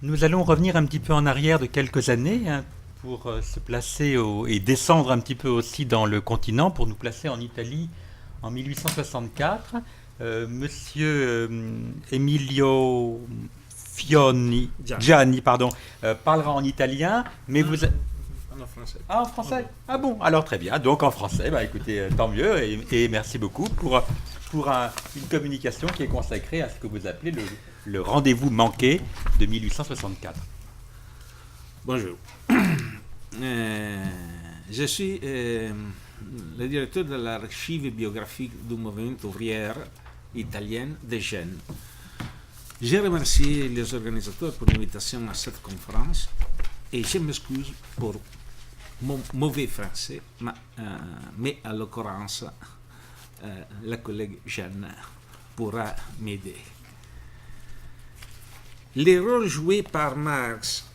Nous allons revenir un petit peu en arrière de quelques années hein, pour se placer et descendre un petit peu aussi dans le continent pour nous placer en Italie en 1864. Monsieur Emilio Gianni. Gianni, pardon, parlera en italien, mais Non, vous... en français. Ah, en français? Ah bon, alors très bien. Donc en français, bah écoutez, tant mieux et merci beaucoup pour une communication qui est consacrée à ce que vous appelez le rendez-vous manqué de 1864. Bonjour. Je suis le directeur de l'archive biographique du mouvement ouvrier italien de Gênes. Je remercie les organisateurs pour l'invitation à cette conférence et je m'excuse pour mon mauvais français, mais à l'occurrence, la collègue Jeanne pourra m'aider. Les rôles joués par Marx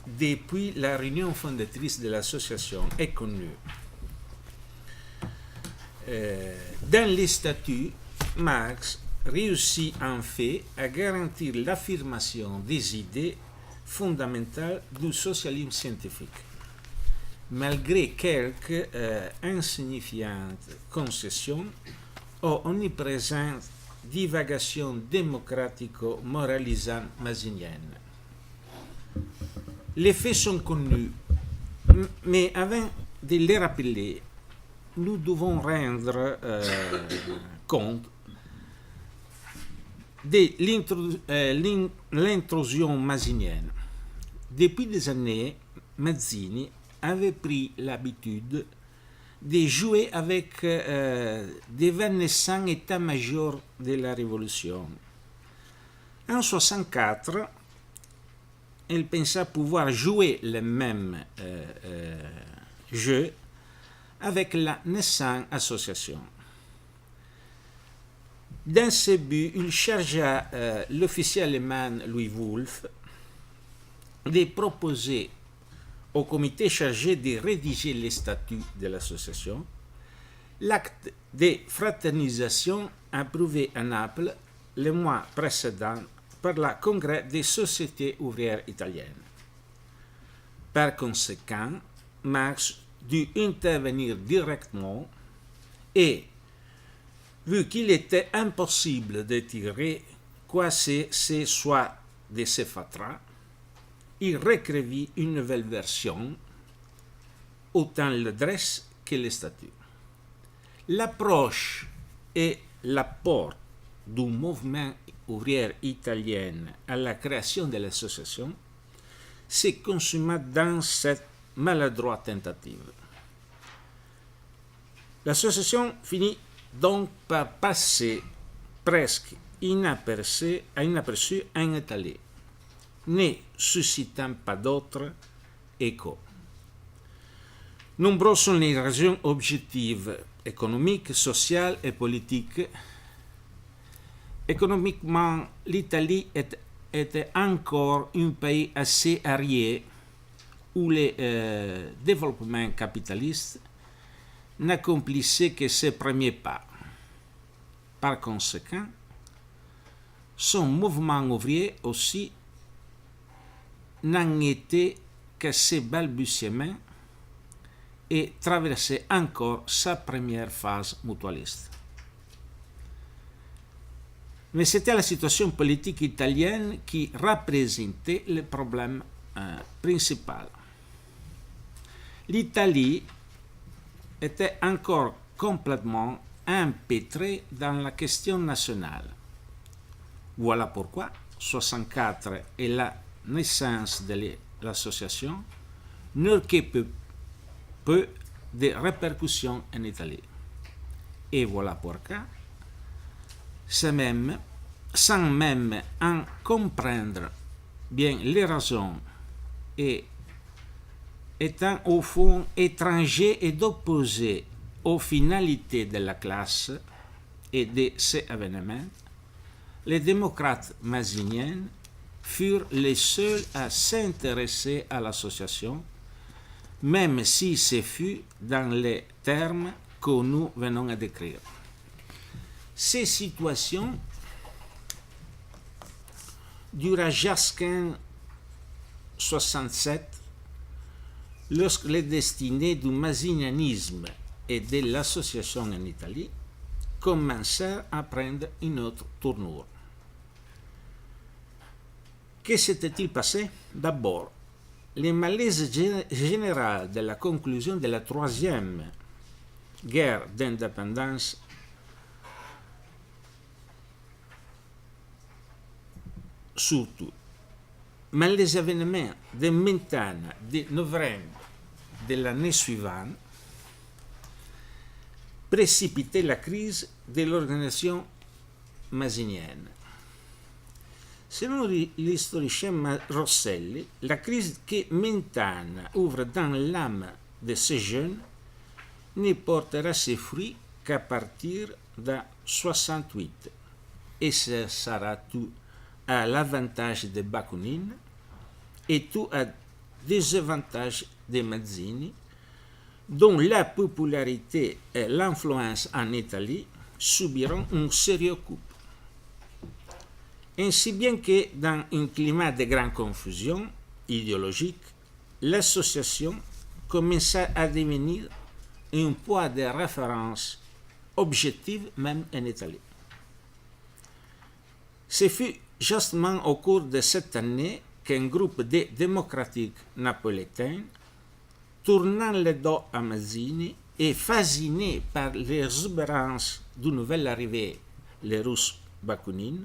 depuis la réunion fondatrice de l'association est connu. Dans les statuts, Marx réussit en fait à garantir l'affirmation des idées fondamentales du socialisme scientifique, malgré quelques insignifiantes concessions aux omniprésentes divagations démocratico-moralisantes masiniennes. Les faits sont connus, mais avant de les rappeler, nous devons rendre compte de l'intrusion mazzinienne. Depuis des années, Mazzini avait pris l'habitude de jouer avec d'évanescents états-majors de la Révolution. En 1964, il pensa pouvoir jouer le même jeu avec la naissante association. Dans ce but, il chargea l'officier allemand Louis Wolff de proposer au comité chargé de rédiger les statuts de l'association l'acte de fraternisation approuvé à Naples le mois précédent par le Congrès des sociétés ouvrières italiennes. Par conséquent, Marx dut intervenir directement et, vu qu'il était impossible de tirer quoi que ce soit de ces fatras, il réécrivit une nouvelle version, autant l'adresse que les statuts. L'approche et l'apport du mouvement ouvrier italien à la création de l'association se consumma dans cette maladroite tentative. L'association finit donc par passer presque inaperçue en Italie, ne suscitant pas d'autres échos. Nombreuses sont les raisons objectives, économiques, sociales et politiques. Économiquement, l'Italie était encore un pays assez arriéré où le développement capitaliste n'accomplissait que ses premiers pas. Par conséquent, son mouvement ouvrier aussi n'en était que ses balbutiements et traversait encore sa première phase mutualiste. Mais c'était la situation politique italienne qui représentait le problème principal. L'Italie était encore complètement empêtrée dans la question nationale. Voilà pourquoi 1964 est la naissance de l'association n'eut que peu de répercussions en Italie. Et voilà pourquoi, sans même en comprendre bien les raisons et étant au fond étranger et opposé aux finalités de la classe et de ces événements, les démocrates mazziniens furent les seuls à s'intéresser à l'association, même si ce fut dans les termes que nous venons de décrire. Ces situations dura jusqu'en 1967, lorsque les destinées du mazzinianisme et de l'association en Italie commencèrent à prendre une autre tournure. Que s'était-il passé? D'abord, le malaise général de la conclusion de la troisième guerre d'indépendance surtout. Mais les événements de maintenant, de novembre de l'année suivante, précipitaient la crise de l'organisation mazzinienne. Selon l'historien Rosselli, la crise qui maintenant ouvre dans l'âme de ces jeunes ne portera ses fruits qu'à partir de 68, et ce sera tout à l'avantage de Bakounine et tout à désavantage de Mazzini, dont la popularité et l'influence en Italie subiront un sérieux coup. Ainsi bien que dans un climat de grande confusion idéologique, l'association commença à devenir un point de référence objective même en Italie. Ce fut justement au cours de cette année qu'un groupe de démocratiques napolitains, tournant le dos à Mazzini et fasciné par l'exubérance du nouvel arrivé, les Russes Bakounine,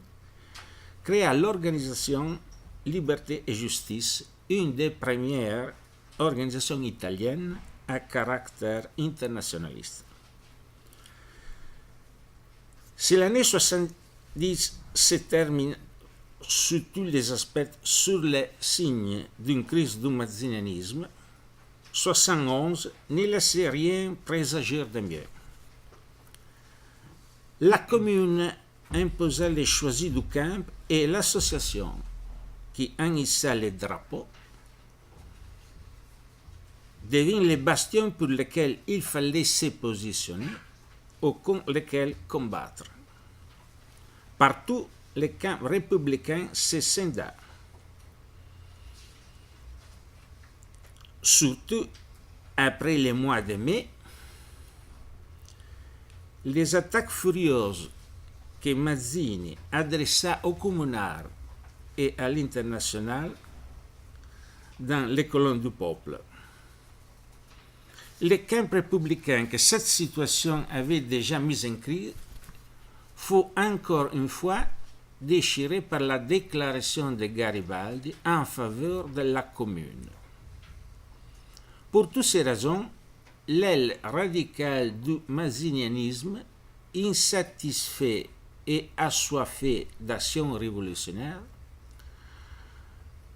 créa l'organisation Liberté et Justice, une des premières organisations italiennes à caractère internationaliste. Si l'année 70 se termine sur tous les aspects sur les signes d'une crise du mazzinianisme, 71 ne laissait rien présager de mieux. La commune imposa les choisis du camp et l'association qui hissa les drapeaux devint les bastions pour lesquels il fallait se positionner ou contre lesquels combattre. Partout, le camp républicain se scinda. Surtout après les mois de mai, les attaques furieuses que Mazzini adressa au communard et à l'international dans les colonnes du peuple. Le camp républicain que cette situation avait déjà mis en crise fut encore une fois déchiré par la déclaration de Garibaldi en faveur de la commune. Pour toutes ces raisons, l'aile radicale du mazzinianisme, insatisfait et assoiffé d'action révolutionnaire,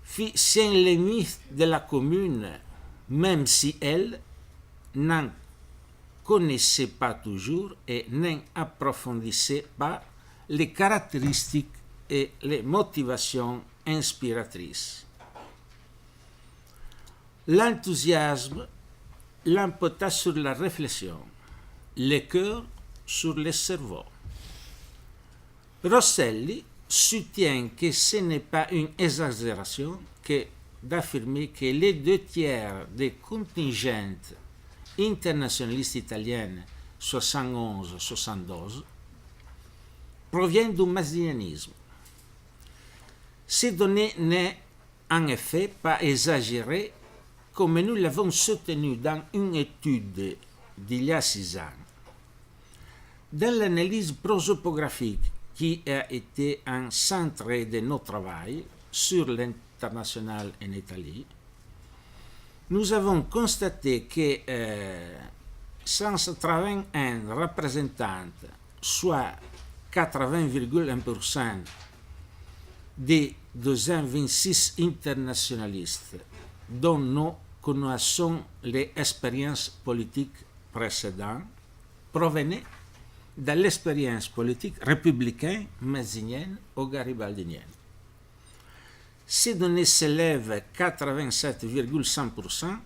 fit sans limite de la commune, même si elle n'en connaissait pas toujours et n'en approfondissait pas les caractéristiques et les motivations inspiratrices. L'enthousiasme l'emporta sur la réflexion, le cœur sur le cerveau. Rosselli soutient que ce n'est pas une exagération que d'affirmer que les 2/3 des contingents internationalistes italiennes 71-72 proviennent du mazzinianisme. Ces données n'est en effet pas exagérées comme nous l'avons soutenu dans une étude d'il y a 6 ans. Dans l'analyse prosopographique qui a été un centre de nos travaux sur l'international en Italie, nous avons constaté que 181 représentants, soit 80,1% des 226 internationalistes dont nous connaissons les expériences politiques précédentes, provenaient de l'expérience politique républicaine, mazzinienne ou garibaldinienne. Ces données s'élèvent à 87,5%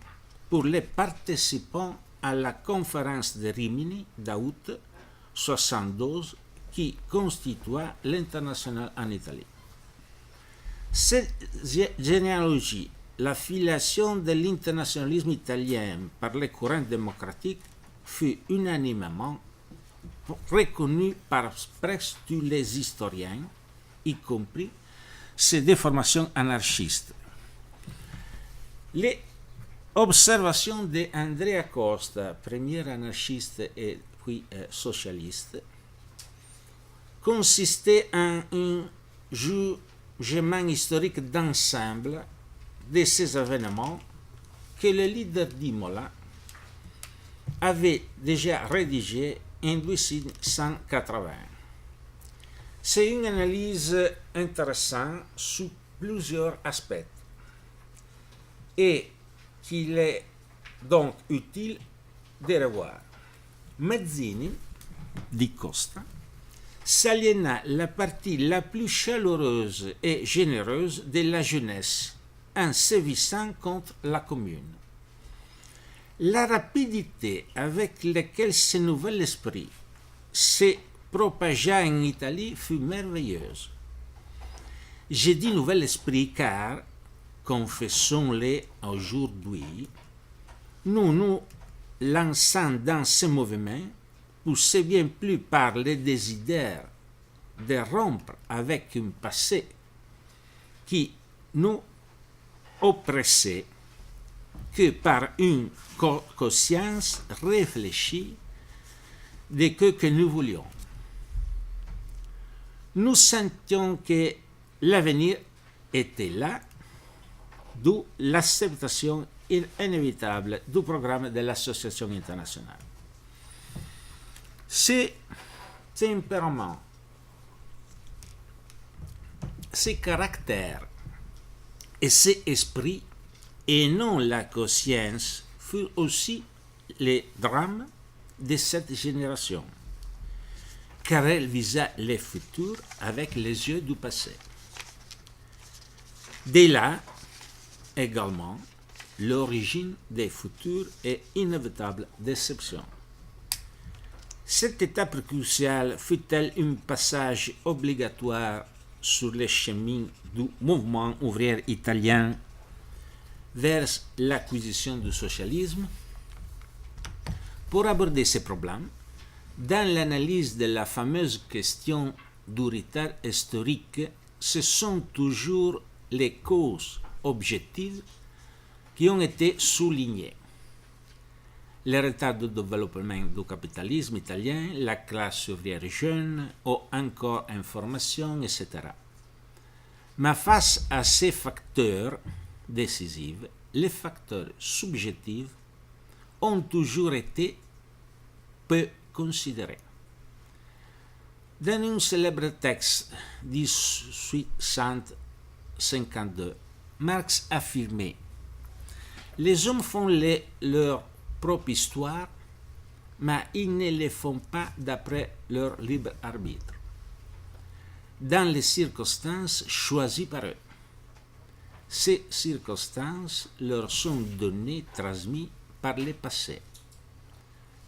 pour les participants à la conférence de Rimini d'août 72 qui constitua l'international en Italie. Cette généalogie l'affiliation de l'internationalisme italien par les courants démocratiques fut unanimement reconnue par presque tous les historiens, y compris ces déformations anarchistes. Les observations d'Andrea Costa, premier anarchiste et puis socialiste, consistaient en un jugement historique d'ensemble de ces événements que le leader d'Imola avait déjà rédigé en 1880. C'est une analyse intéressante sous plusieurs aspects et qu'il est donc utile de revoir. Mazzini, dit Costa, s'aliéna la partie la plus chaleureuse et généreuse de la jeunesse en sévissant contre la commune. La rapidité avec laquelle ce nouvel esprit se propagea en Italie fut merveilleuse. J'ai dit nouvel esprit car, confessons-le aujourd'hui, nous lançons dans ce mouvement, poussé bien plus par le désir de rompre avec un passé qui nous oppressait que par une conscience réfléchie de ce que nous voulions. Nous sentions que l'avenir était là, d'où l'acceptation inévitable du programme de l'Association internationale. Ces tempéraments, ces caractères et ces esprits, et non la conscience, furent aussi les drames de cette génération, car elle visa le futur avec les yeux du passé. Dès là, également, l'origine des futures et inévitables déceptions. Cette étape cruciale fut-elle un passage obligatoire sur le chemin du mouvement ouvrier italien vers l'acquisition du socialisme? Pour aborder ces problèmes, dans l'analyse de la fameuse question du retard historique, ce sont toujours les causes objectives qui ont été soulignées. Le retard de développement du capitalisme italien, la classe ouvrière jeune, ou encore information, etc. Mais face à ces facteurs décisifs, les facteurs subjectifs ont toujours été peu considérés. Dans un célèbre texte de 1852, Marx affirmait: les hommes font leur propre histoire, mais ils ne le font pas d'après leur libre arbitre, dans les circonstances choisies par eux. Ces circonstances leur sont données, transmises par le passé.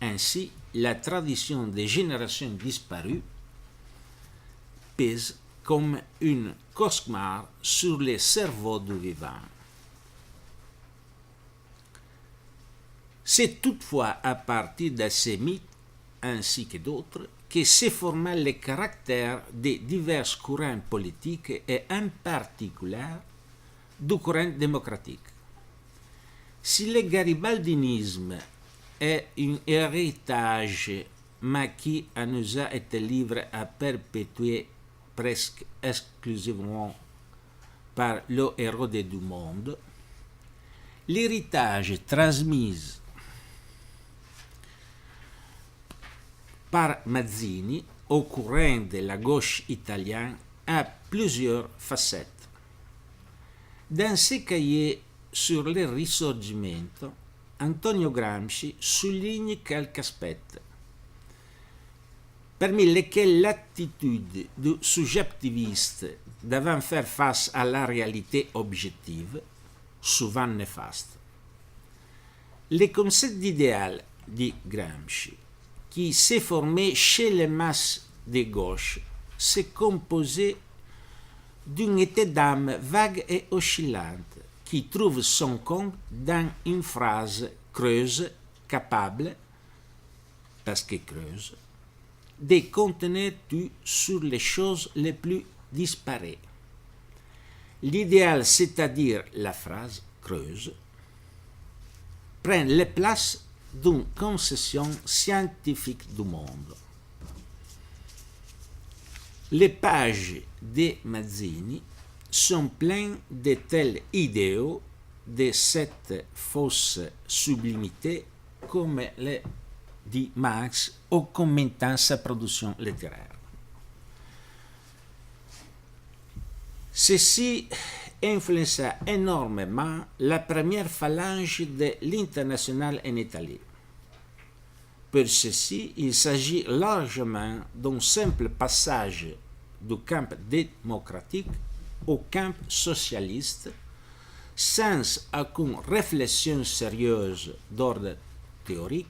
Ainsi, la tradition des générations disparues pèse comme une cauchemar sur les cerveaux du vivant. C'est toutefois à partir de ces mythes, ainsi que d'autres, que se forma le caractère des divers courants politiques et en particulier du courant démocratique. Si le garibaldinisme est un héritage mais qui nous a été livré à perpétuer presque exclusivement par le héros du monde, l'héritage transmis par Mazzini au courant de la gauche italienne a plusieurs facettes. Dans ses cahiers sur le Risorgimento, Antonio Gramsci souligne quelques aspects, parmi lesquels l'attitude du subjectiviste devant faire face à la réalité objective, souvent néfaste. Le concept d'idéal, dit Gramsci, qui s'est formé chez les masses de gauche, s'est composé d'un état d'âme vague et oscillante, qui trouve son compte dans une phrase creuse, capable, parce que creuse, de contenir tout sur les choses les plus disparées. L'idéal, c'est-à-dire la phrase creuse, prend la place d'une conception scientifique du monde. Les pages de Mazzini sont pleines de tels idéaux de cette fausse sublimité, comme le dit Marx en commentant sa production littéraire. Ceci influença énormément la première phalange de l'Internationale en Italie. Pour ceci, il s'agit largement d'un simple passage du camp démocratique au camp socialiste, sans aucune réflexion sérieuse d'ordre théorique,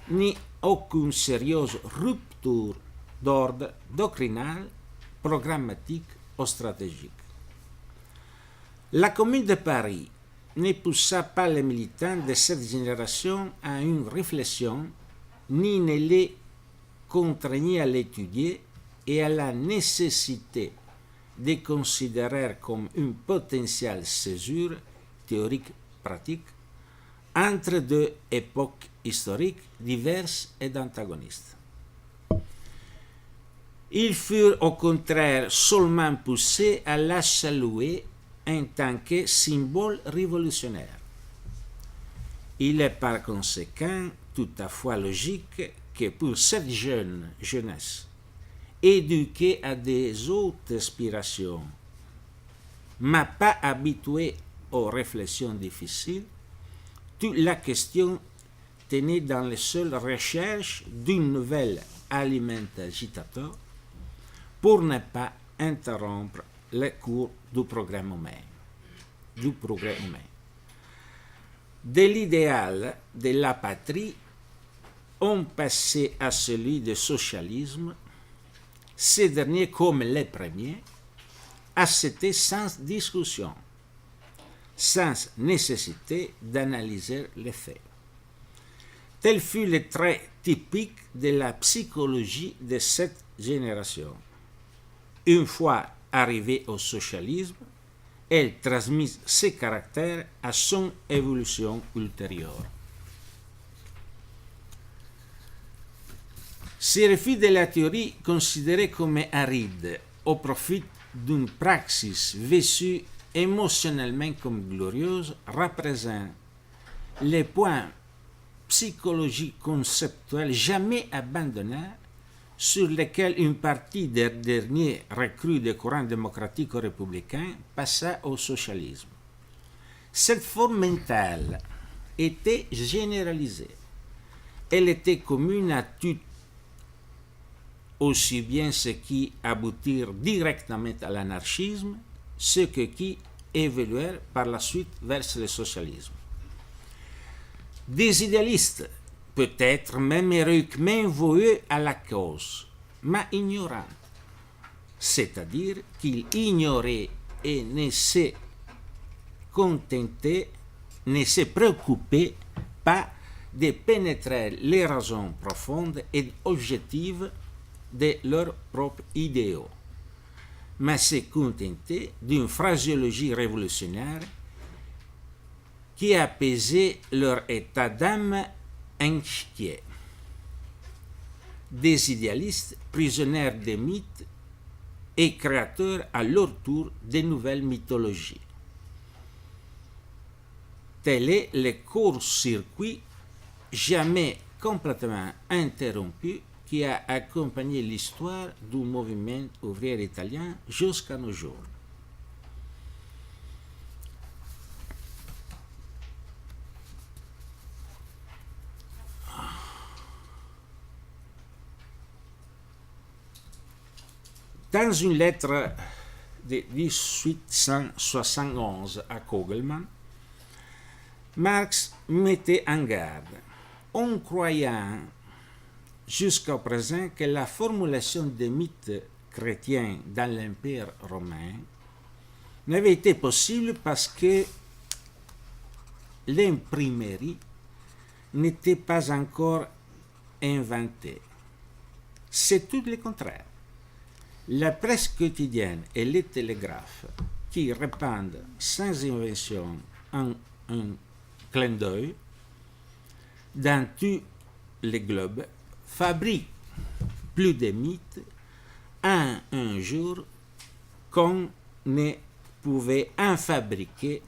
ni aucune sérieuse rupture d'ordre doctrinal, programmatique ou stratégique. La Commune de Paris ne poussa pas les militants de cette génération à une réflexion, ni ne les contraignit à l'étudier et à la nécessité de considérer comme une potentielle césure théorique-pratique entre deux époques historiques diverses et antagonistes. Ils furent au contraire seulement poussés à la saluer en tant que symbole révolutionnaire. Il est par conséquent tout à fait logique que pour cette jeune jeunesse, éduquée à des hautes aspirations, mais pas habituée aux réflexions difficiles, toute la question tenait dans les seules recherches d'une nouvelle aliment agitateur pour ne pas interrompre le cours du progrès humain. De l'idéal de la patrie, on passait à celui du socialisme. Ces derniers, comme les premiers, acceptaient sans discussion, sans nécessité d'analyser les faits. Tel fut le trait typique de la psychologie de cette génération. Une fois arrivée au socialisme, elle transmit ses caractères à son évolution ultérieure. Ce refus de la théorie considérée comme aride au profit d'une praxis vécue émotionnellement comme glorieuse représente les points psychologiques conceptuels jamais abandonnés sur lesquels une partie des derniers recrues des courants démocratiques ou républicains passa au socialisme. Cette forme mentale était généralisée. Elle était commune à toutes, aussi bien ce qui aboutirent directement à l'anarchisme, ce que qui évoluèrent par la suite vers le socialisme. Des idéalistes, peut-être même héroïquement voués à la cause, mais ignorants, c'est-à-dire qu'ils ignoraient et ne se contentaient, ne se préoccupaient pas de pénétrer les raisons profondes et objectives de leurs propres idéaux, mais se contentaient d'une phraséologie révolutionnaire qui apaisait leur état d'âme inquiet. Des idéalistes prisonniers des mythes et créateurs à leur tour de nouvelles mythologies. Tel est le court-circuit jamais complètement interrompu qui a accompagné l'histoire du mouvement ouvrier italien jusqu'à nos jours. Dans une lettre de 1871 à Kogelmann, Marx mettait en garde, en croyant jusqu'à présent que la formulation des mythes chrétiens dans l'Empire romain n'avait été possible parce que l'imprimerie n'était pas encore inventée. C'est tout le contraire. La presse quotidienne et les télégraphes, qui répandent sans invention en un clin d'œil dans tout le globe, fabriquent plus de mythes en un jour qu'on ne pouvait en fabriquer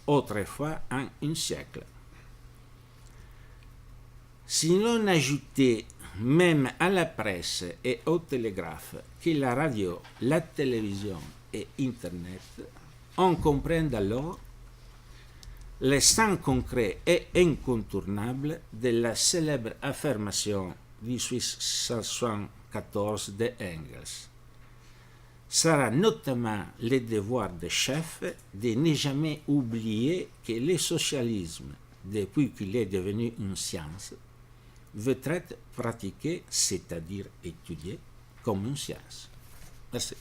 autrefois en un siècle. Si l'on ajoutait même à la presse et au télégraphe que la radio, la télévision et Internet, on comprend alors le sens concret et incontournable de la célèbre affirmation du 1874 de Engels. Sera notamment le devoir des chefs de ne jamais oublier que le socialisme, depuis qu'il est devenu une science, veut être pratiqué, c'est-à-dire étudié, comme une science. Merci.